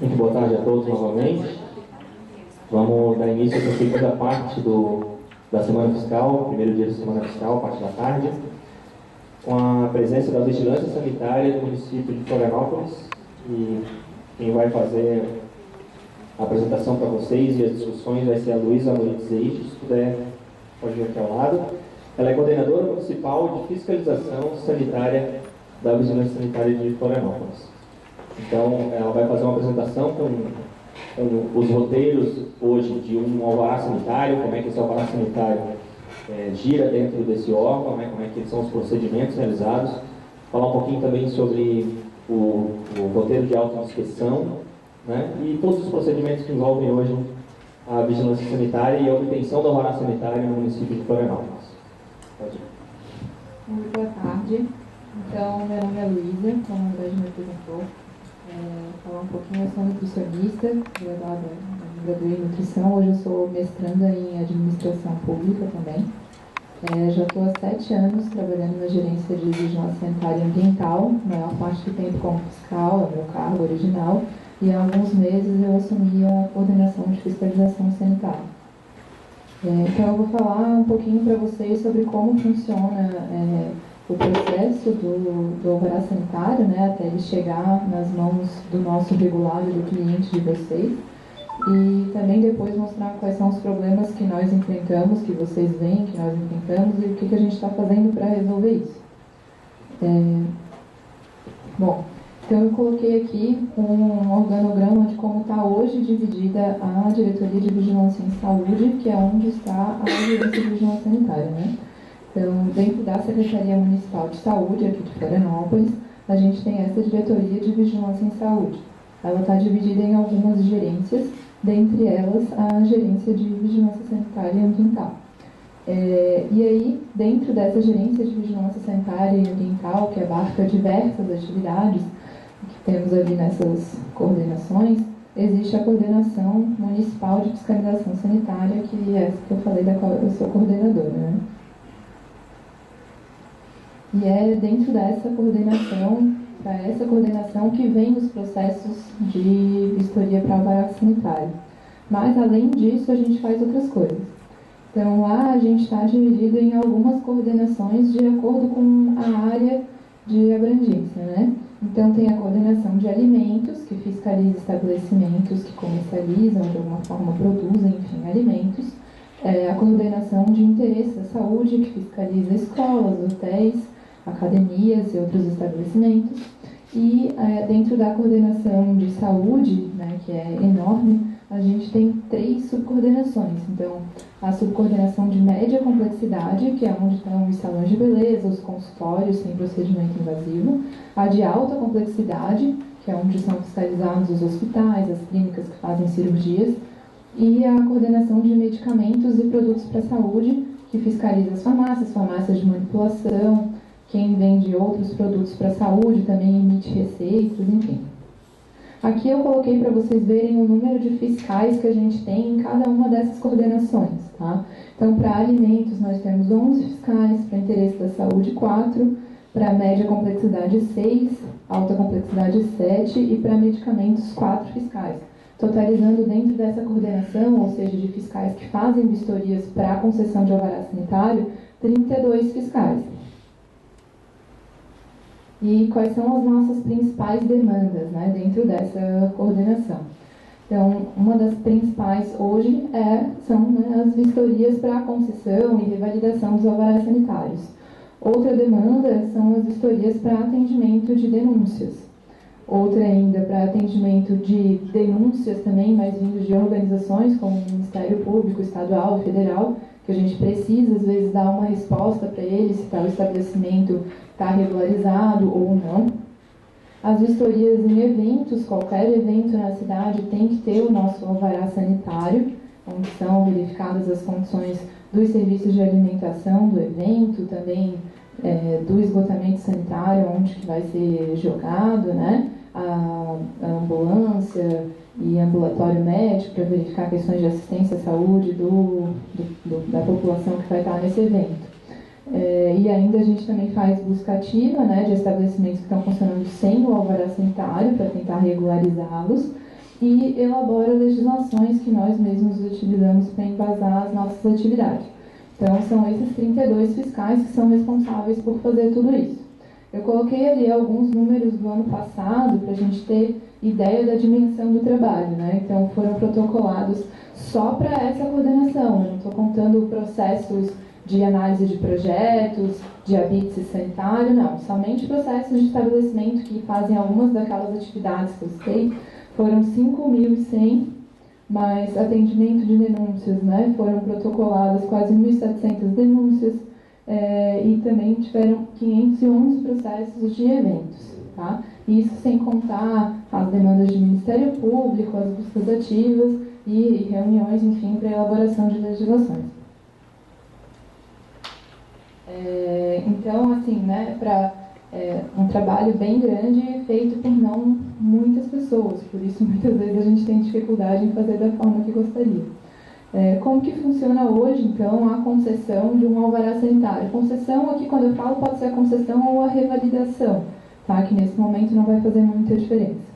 Muito boa tarde a todos novamente. Vamos dar início à segunda parte da semana fiscal, primeiro dia da semana fiscal, parte da tarde, com a presença da Vigilância Sanitária do município de Florianópolis. E quem vai fazer a apresentação para vocês e as discussões vai ser a Luísa Amorim Zeide, se puder, pode vir aqui ao lado. Ela é coordenadora municipal de fiscalização sanitária da Vigilância Sanitária de Florianópolis. Então, ela vai fazer uma apresentação com os roteiros hoje de um alvará sanitário, como é que esse alvará sanitário gira dentro desse órgão, né, como é que são os procedimentos realizados. Falar um pouquinho também sobre o roteiro de autoinspeção, né, e todos os procedimentos que envolvem hoje a vigilância sanitária e a obtenção do alvará sanitário no município de Florianópolis. Pode ir. Muito boa tarde. Então, meu nome é Luísa, como a André me apresentou. Falar um pouquinho, eu sou nutricionista, graduei em nutrição, hoje eu sou mestranda em administração pública também. Já estou há 7 anos trabalhando na gerência de vigilância sanitária e ambiental, maior parte do tempo como fiscal, é o meu cargo original, e há alguns meses eu assumi a coordenação de fiscalização sanitária. Então eu vou falar um pouquinho para vocês sobre como funciona o processo do alvará sanitário, né, até ele chegar nas mãos do nosso regulado, do cliente de vocês, e também depois mostrar quais são os problemas que nós enfrentamos, que vocês veem, que nós enfrentamos, e o que a gente está fazendo para resolver isso. Bom, então eu coloquei aqui um organograma de como está hoje dividida a Diretoria de Vigilância em Saúde, que é onde está a Gerência de Vigilância Sanitária, né? Então, dentro da Secretaria Municipal de Saúde, aqui de Florianópolis, a gente tem essa Diretoria de Vigilância em Saúde. Ela está dividida em algumas gerências, dentre elas a Gerência de Vigilância Sanitária e Ambiental. E aí, dentro dessa Gerência de Vigilância Sanitária e Ambiental, que abarca diversas atividades que temos ali nessas coordenações, existe a Coordenação Municipal de Fiscalização Sanitária, que é essa que eu falei, da qual eu sou coordenadora, né? E é dentro dessa coordenação, para essa coordenação que vem os processos de vistoria para alvará sanitário. Mas, além disso, a gente faz outras coisas. Então, lá a gente está dividido em algumas coordenações de acordo com a área de abrangência, né? Então, tem a coordenação de alimentos, que fiscaliza estabelecimentos que comercializam, de alguma forma produzem, enfim, alimentos. A coordenação de interesse da saúde, que fiscaliza escolas, hotéis, academias e outros estabelecimentos. E dentro da coordenação de saúde, né, que é enorme, a gente tem 3 subcoordenações. Então, a subcoordenação de média complexidade, que é onde estão os salões de beleza, os consultórios sem procedimento invasivo. A de alta complexidade, que é onde são fiscalizados os hospitais, as clínicas que fazem cirurgias. E a coordenação de medicamentos e produtos para a saúde, que fiscaliza as farmácias de manipulação, quem vende outros produtos para a saúde também emite receitas, enfim. Aqui eu coloquei para vocês verem o número de fiscais que a gente tem em cada uma dessas coordenações, tá? Então, para alimentos nós temos 11 fiscais, para interesse da saúde 4, para média complexidade 6, alta complexidade 7 e para medicamentos 4 fiscais. Totalizando dentro dessa coordenação, ou seja, de fiscais que fazem vistorias para a concessão de alvará sanitário, 32 fiscais. E quais são as nossas principais demandas, né, dentro dessa coordenação? Então, uma das principais hoje são, né, as vistorias para a concessão e revalidação dos alvarás sanitários. Outra demanda são as vistorias para atendimento de denúncias. Outra ainda para atendimento de denúncias também, mas vindos de organizações como o Ministério Público Estadual e Federal, que a gente precisa, às vezes, dar uma resposta para eles, se tal estabelecimento está regularizado ou não. As vistorias em eventos, qualquer evento na cidade tem que ter o nosso alvará sanitário, onde são verificadas as condições dos serviços de alimentação do evento, também do esgotamento sanitário, onde que vai ser jogado, né? A ambulância e ambulatório médico para verificar questões de assistência à saúde da população que vai estar nesse evento. E ainda a gente também faz busca ativa, né, de estabelecimentos que estão funcionando sem o alvará sanitário para tentar regularizá-los. e elabora legislações que nós mesmos utilizamos para embasar as nossas atividades. Então, são esses 32 fiscais que são responsáveis por fazer tudo isso. Eu coloquei ali alguns números do ano passado para a gente ter ideia da dimensão do trabalho, né? Então, foram protocolados só para essa coordenação. Eu não estou contando processos de análise de projetos, de habite sanitário, não. Somente processos de estabelecimento que fazem algumas daquelas atividades que eu citei. Foram 5.100, mas atendimento de denúncias, né? Foram protocoladas quase 1.700 denúncias e também tiveram 511 processos de eventos, tá? Isso sem contar as demandas de Ministério Público, as buscas ativas e reuniões, enfim, para elaboração de legislações. Então, assim, né, para um trabalho bem grande feito por não muitas pessoas, por isso muitas vezes a gente tem dificuldade em fazer da forma que gostaria. Como que funciona hoje, então, a concessão de um alvará sanitário? Concessão, aqui quando eu falo, pode ser a concessão ou a revalidação, tá? Que nesse momento não vai fazer muita diferença.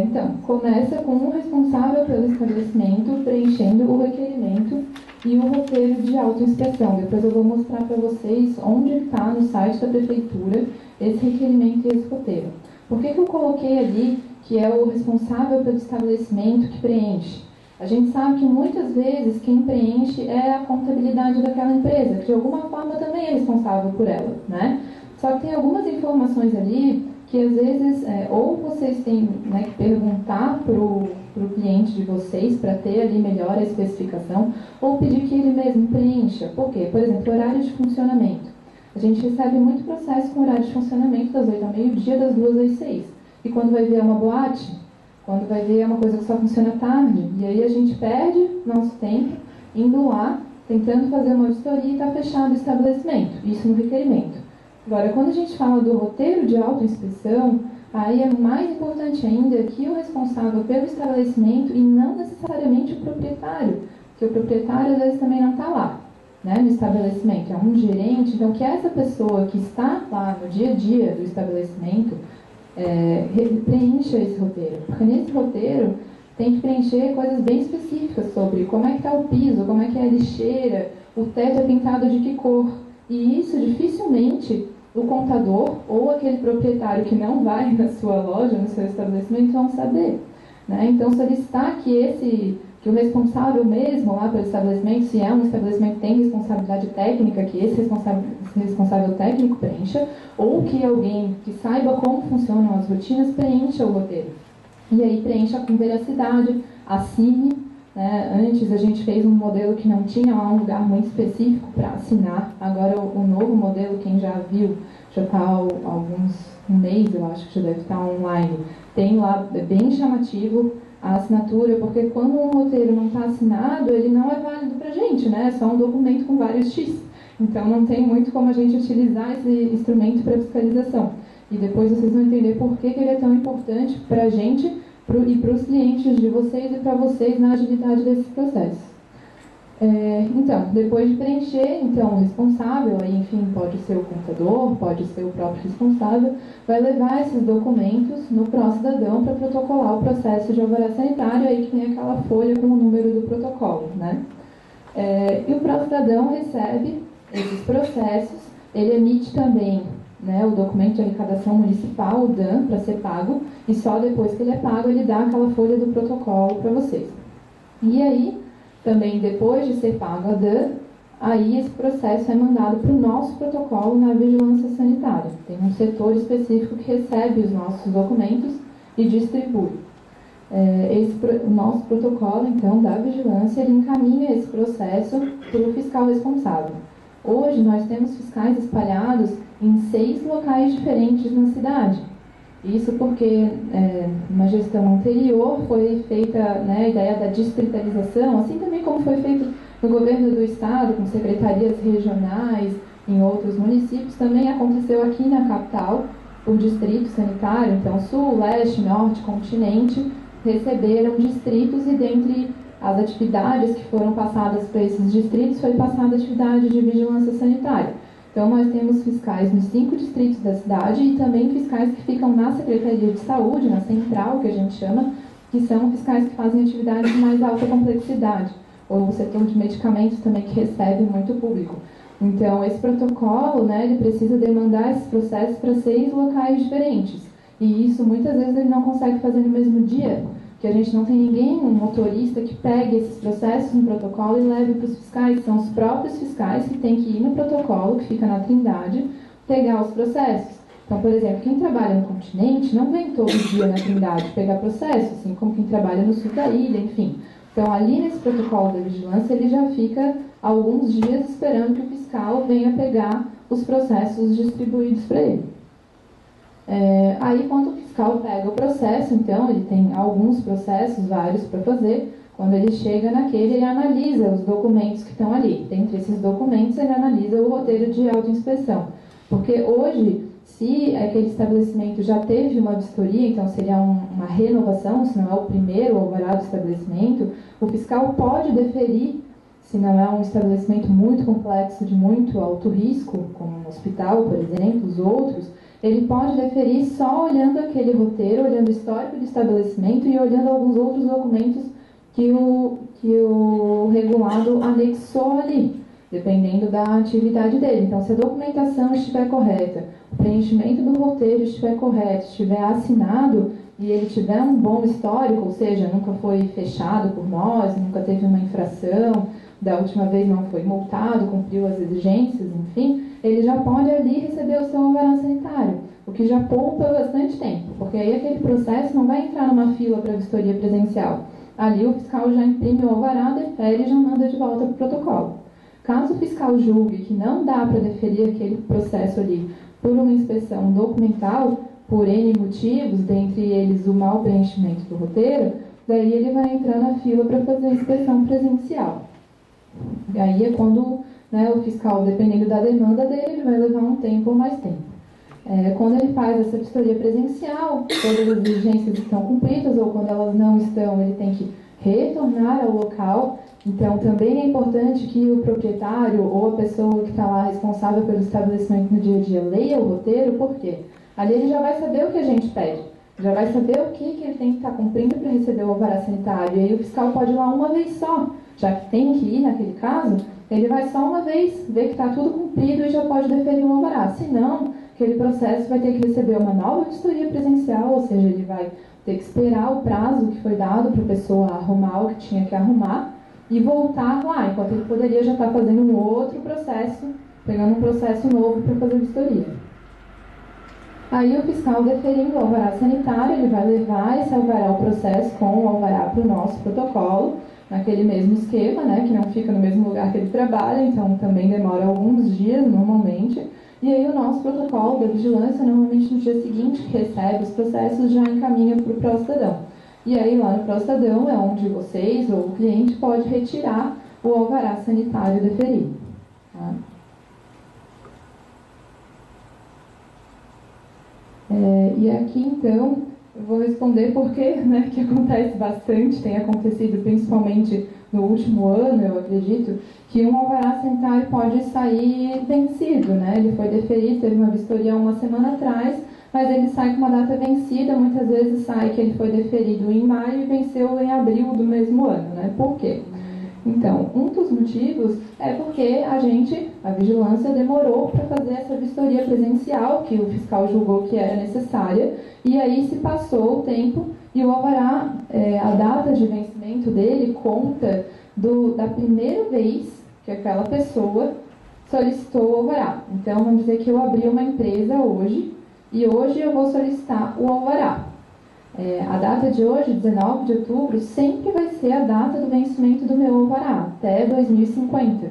Então, começa com o responsável pelo estabelecimento preenchendo o requerimento e o roteiro de autoinspeção. Depois eu vou mostrar para vocês onde está no site da prefeitura esse requerimento e esse roteiro. Por que eu coloquei ali que é o responsável pelo estabelecimento que preenche? A gente sabe que muitas vezes quem preenche é a contabilidade daquela empresa, que de alguma forma também é responsável por ela, né? Só que tem algumas informações ali que às vezes ou vocês têm, né, que perguntar para o cliente de vocês para ter ali melhor a especificação, ou pedir que ele mesmo preencha. Por quê? Por exemplo, horário de funcionamento. A gente recebe muito processo com horário de funcionamento das 8 ao meio-dia, das 2 às 6. E quando vai ver é uma boate, quando vai ver é uma coisa que só funciona à tarde. E aí a gente perde nosso tempo indo lá, tentando fazer uma vistoria e está fechado o estabelecimento. Isso no requerimento. Agora, quando a gente fala do roteiro de autoinspeção, aí é mais importante ainda que o responsável pelo estabelecimento e não necessariamente o proprietário, porque o proprietário às vezes também não está lá, né, no estabelecimento, é um gerente, então que essa pessoa que está lá no dia a dia do estabelecimento preencha esse roteiro, porque nesse roteiro tem que preencher coisas bem específicas sobre como é que está o piso, como é que é a lixeira, o teto é pintado de que cor, e isso dificilmente o contador ou aquele proprietário que não vai na sua loja, no seu estabelecimento, vão saber, né? Então, solicitar que o responsável mesmo lá pelo estabelecimento, se é um estabelecimento que tem responsabilidade técnica, que esse responsável técnico preencha, ou que alguém que saiba como funcionam as rotinas preencha o roteiro. E aí preencha com veracidade, assine, né? Antes a gente fez um modelo que não tinha lá um lugar muito específico para assinar. Agora o novo modelo, quem já viu, já está há um mês, eu acho que já deve estar online. Tem lá, é bem chamativo a assinatura, porque quando um roteiro não está assinado, ele não é válido para a gente, né? É só um documento com vários X. Então não tem muito como a gente utilizar esse instrumento para fiscalização. E depois vocês vão entender por que ele é tão importante para a gente e para os clientes de vocês e para vocês na agilidade desses processos. Então, depois de preencher, então, o responsável, aí, enfim, pode ser o contador, pode ser o próprio responsável, vai levar esses documentos no pró-cidadão para protocolar o processo de alvará sanitário, aí que tem aquela folha com o número do protocolo, né? E o pró-cidadão recebe esses processos, ele emite também, né, o documento de arrecadação municipal, o DAM, para ser pago, e só depois que ele é pago, ele dá aquela folha do protocolo para vocês. E aí, também depois de ser pago a DAM, aí esse processo é mandado para o nosso protocolo na vigilância sanitária. Tem um setor específico que recebe os nossos documentos e distribui. O nosso protocolo, então, da vigilância, ele encaminha esse processo para o fiscal responsável. Hoje, nós temos fiscais espalhados em 6 locais diferentes na cidade. Isso porque, na gestão anterior, foi feita, né, a ideia da distritalização, assim também como foi feito no governo do estado, com secretarias regionais em outros municípios, também aconteceu aqui na capital, por distrito sanitário. Então, sul, leste, norte, continente, receberam distritos e dentre as atividades que foram passadas para esses distritos foi passada a atividade de vigilância sanitária. Então, nós temos fiscais nos 5 distritos da cidade e também fiscais que ficam na Secretaria de Saúde, na central, que a gente chama, que são fiscais que fazem atividades de mais alta complexidade, ou o setor de medicamentos também, que recebe muito público. Então, esse protocolo, né, ele precisa demandar esses processos para 6 locais diferentes. E isso, muitas vezes, ele não consegue fazer no mesmo dia, porque a gente não tem ninguém, um motorista, que pegue esses processos no protocolo e leve para os fiscais. São os próprios fiscais que têm que ir no protocolo, que fica na Trindade, pegar os processos. Então, por exemplo, quem trabalha no continente não vem todo dia na Trindade pegar processos, assim como quem trabalha no sul da ilha, enfim. Então, ali nesse protocolo da vigilância, ele já fica alguns dias esperando que o fiscal venha pegar os processos distribuídos para ele. Aí, quando o fiscal pega o processo, então, ele tem alguns processos, vários para fazer. Quando ele chega naquele, ele analisa os documentos que estão ali. Dentre esses documentos, ele analisa o roteiro de autoinspeção. Porque hoje, se aquele estabelecimento já teve uma vistoria, então seria uma renovação, se não é o primeiro alvará do estabelecimento, o fiscal pode deferir, se não é um estabelecimento muito complexo, de muito alto risco, como um hospital, por exemplo, os outros, ele pode deferir só olhando aquele roteiro, olhando o histórico do estabelecimento e olhando alguns outros documentos que o regulado anexou ali, dependendo da atividade dele. Então, se a documentação estiver correta, o preenchimento do roteiro estiver correto, estiver assinado e ele tiver um bom histórico, ou seja, nunca foi fechado por nós, nunca teve uma infração, da última vez não foi multado, cumpriu as exigências, enfim, ele já pode ali receber o seu alvará sanitário, o que já poupa bastante tempo, porque aí aquele processo não vai entrar numa fila para vistoria presencial. Ali o fiscal já imprime o alvará, defere e já manda de volta para o protocolo. Caso o fiscal julgue que não dá para deferir aquele processo ali por uma inspeção documental, por N motivos, dentre eles o mau preenchimento do roteiro, daí ele vai entrar na fila para fazer a inspeção presencial. E aí é quando, né, o fiscal, dependendo da demanda dele, ele vai levar um tempo ou mais tempo. Quando ele faz essa vistoria presencial, todas as exigências estão cumpridas, ou quando elas não estão, ele tem que retornar ao local. Então, também é importante que o proprietário ou a pessoa que está lá responsável pelo estabelecimento no dia a dia leia o roteiro, porque ali ele já vai saber o que a gente pede, já vai saber o que ele tem que estar cumprindo para receber o alvará sanitário. E aí o fiscal pode ir lá uma vez só, já que tem que ir naquele caso, ele vai só uma vez ver que está tudo cumprido e já pode deferir o alvará. Se não, aquele processo vai ter que receber uma nova vistoria presencial, ou seja, ele vai ter que esperar o prazo que foi dado para a pessoa arrumar o que tinha que arrumar e voltar lá, enquanto ele poderia já estar fazendo um outro processo, pegando um processo novo para fazer vistoria. Aí o fiscal deferindo o alvará sanitário, ele vai levar esse alvará ao processo com o alvará para o nosso protocolo, naquele mesmo esquema, né, que não fica no mesmo lugar que ele trabalha, então também demora alguns dias normalmente. E aí o nosso protocolo da vigilância, normalmente no dia seguinte que recebe os processos, já encaminha para o Prostadão. E aí lá no Prostadão é onde vocês ou o cliente pode retirar o alvará sanitário deferido. Tá? E aqui então eu vou responder porque, né, que acontece bastante, tem acontecido principalmente no último ano, eu acredito, que um alvará sanitário pode sair vencido, né? Ele foi deferido, teve uma vistoria uma semana atrás, mas ele sai com uma data vencida, muitas vezes sai que ele foi deferido em maio e venceu em abril do mesmo ano, né? Por quê? Então, um dos motivos é porque a vigilância demorou para fazer essa vistoria presencial, que o fiscal julgou que era necessária, e aí se passou o tempo e o alvará, a data de vencimento dele conta da primeira vez que aquela pessoa solicitou o alvará. Então, vamos dizer que eu abri uma empresa hoje, e hoje eu vou solicitar o alvará. A data de hoje, 19 de outubro, sempre vai ser a data do vencimento do meu alvará, até 2050.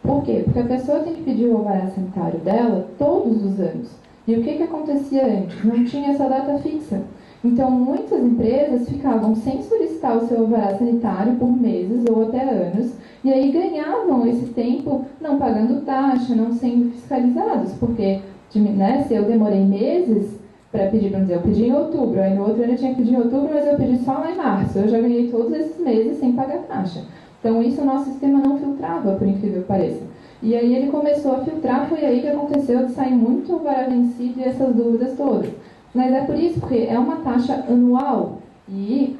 Por quê? Porque a pessoa tem que pedir o alvará sanitário dela todos os anos. E o que acontecia antes? Não tinha essa data fixa. Então, muitas empresas ficavam sem solicitar o seu alvará sanitário por meses ou até anos, e aí ganhavam esse tempo não pagando taxa, não sendo fiscalizados, porque, né, se eu demorei meses para pedir, vamos dizer, eu pedi em outubro, aí no outro ano eu tinha que pedir em outubro, mas eu pedi só lá em março, eu já ganhei todos esses meses sem pagar taxa. Então, isso o nosso sistema não filtrava, por incrível que pareça. E aí ele começou a filtrar, foi aí que aconteceu de sair muito alvará vencido e essas dúvidas todas. Mas é por isso, porque é uma taxa anual. E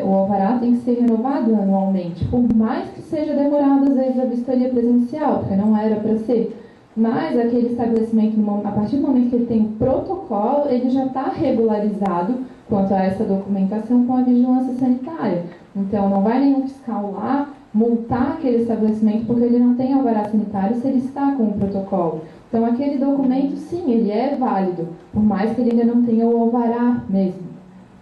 o alvará tem que ser renovado anualmente, por mais que seja demorado às vezes a vistoria presencial, porque não era para ser. Mas aquele estabelecimento, a partir do momento que ele tem o protocolo, ele já está regularizado quanto a essa documentação com a vigilância sanitária. Então, não vai nenhum fiscal lá multar aquele estabelecimento porque ele não tem alvará sanitário se ele está com o protocolo. Então, aquele documento, sim, ele é válido, por mais que ele ainda não tenha o alvará mesmo.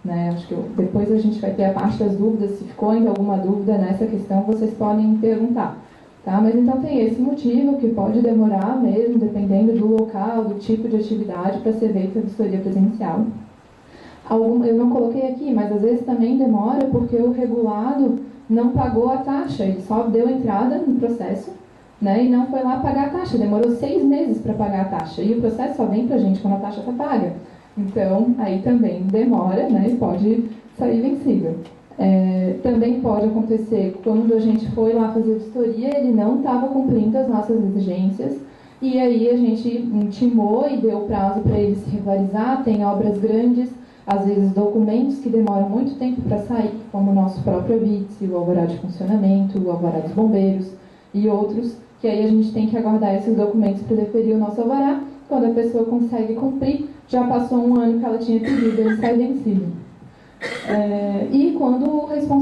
Né? Acho que depois a gente vai ter a parte das dúvidas, se ficou ainda alguma dúvida nessa questão, vocês podem perguntar. Tá? Mas então tem esse motivo que pode demorar mesmo, dependendo do local, do tipo de atividade para ser feita a vistoria presencial. Eu não coloquei aqui, mas às vezes também demora porque o regulado não pagou a taxa, ele só deu entrada no processo, né, e não foi lá pagar a taxa, demorou 6 meses para pagar a taxa, e o processo só vem para a gente quando a taxa está paga. Então, aí também demora, né, e pode sair vencível. Também pode acontecer quando a gente foi lá fazer a vistoria, ele não estava cumprindo as nossas exigências, e aí a gente intimou e deu prazo para ele se regularizar. Tem obras grandes, às vezes documentos que demoram muito tempo para sair, como o nosso próprio ABITS, o alvará de funcionamento, o alvará dos bombeiros e outros, que aí a gente tem que aguardar esses documentos para deferir o nosso alvará. Quando a pessoa consegue cumprir, já passou um ano que ela tinha pedido, ele sai vencido. E quando o responsável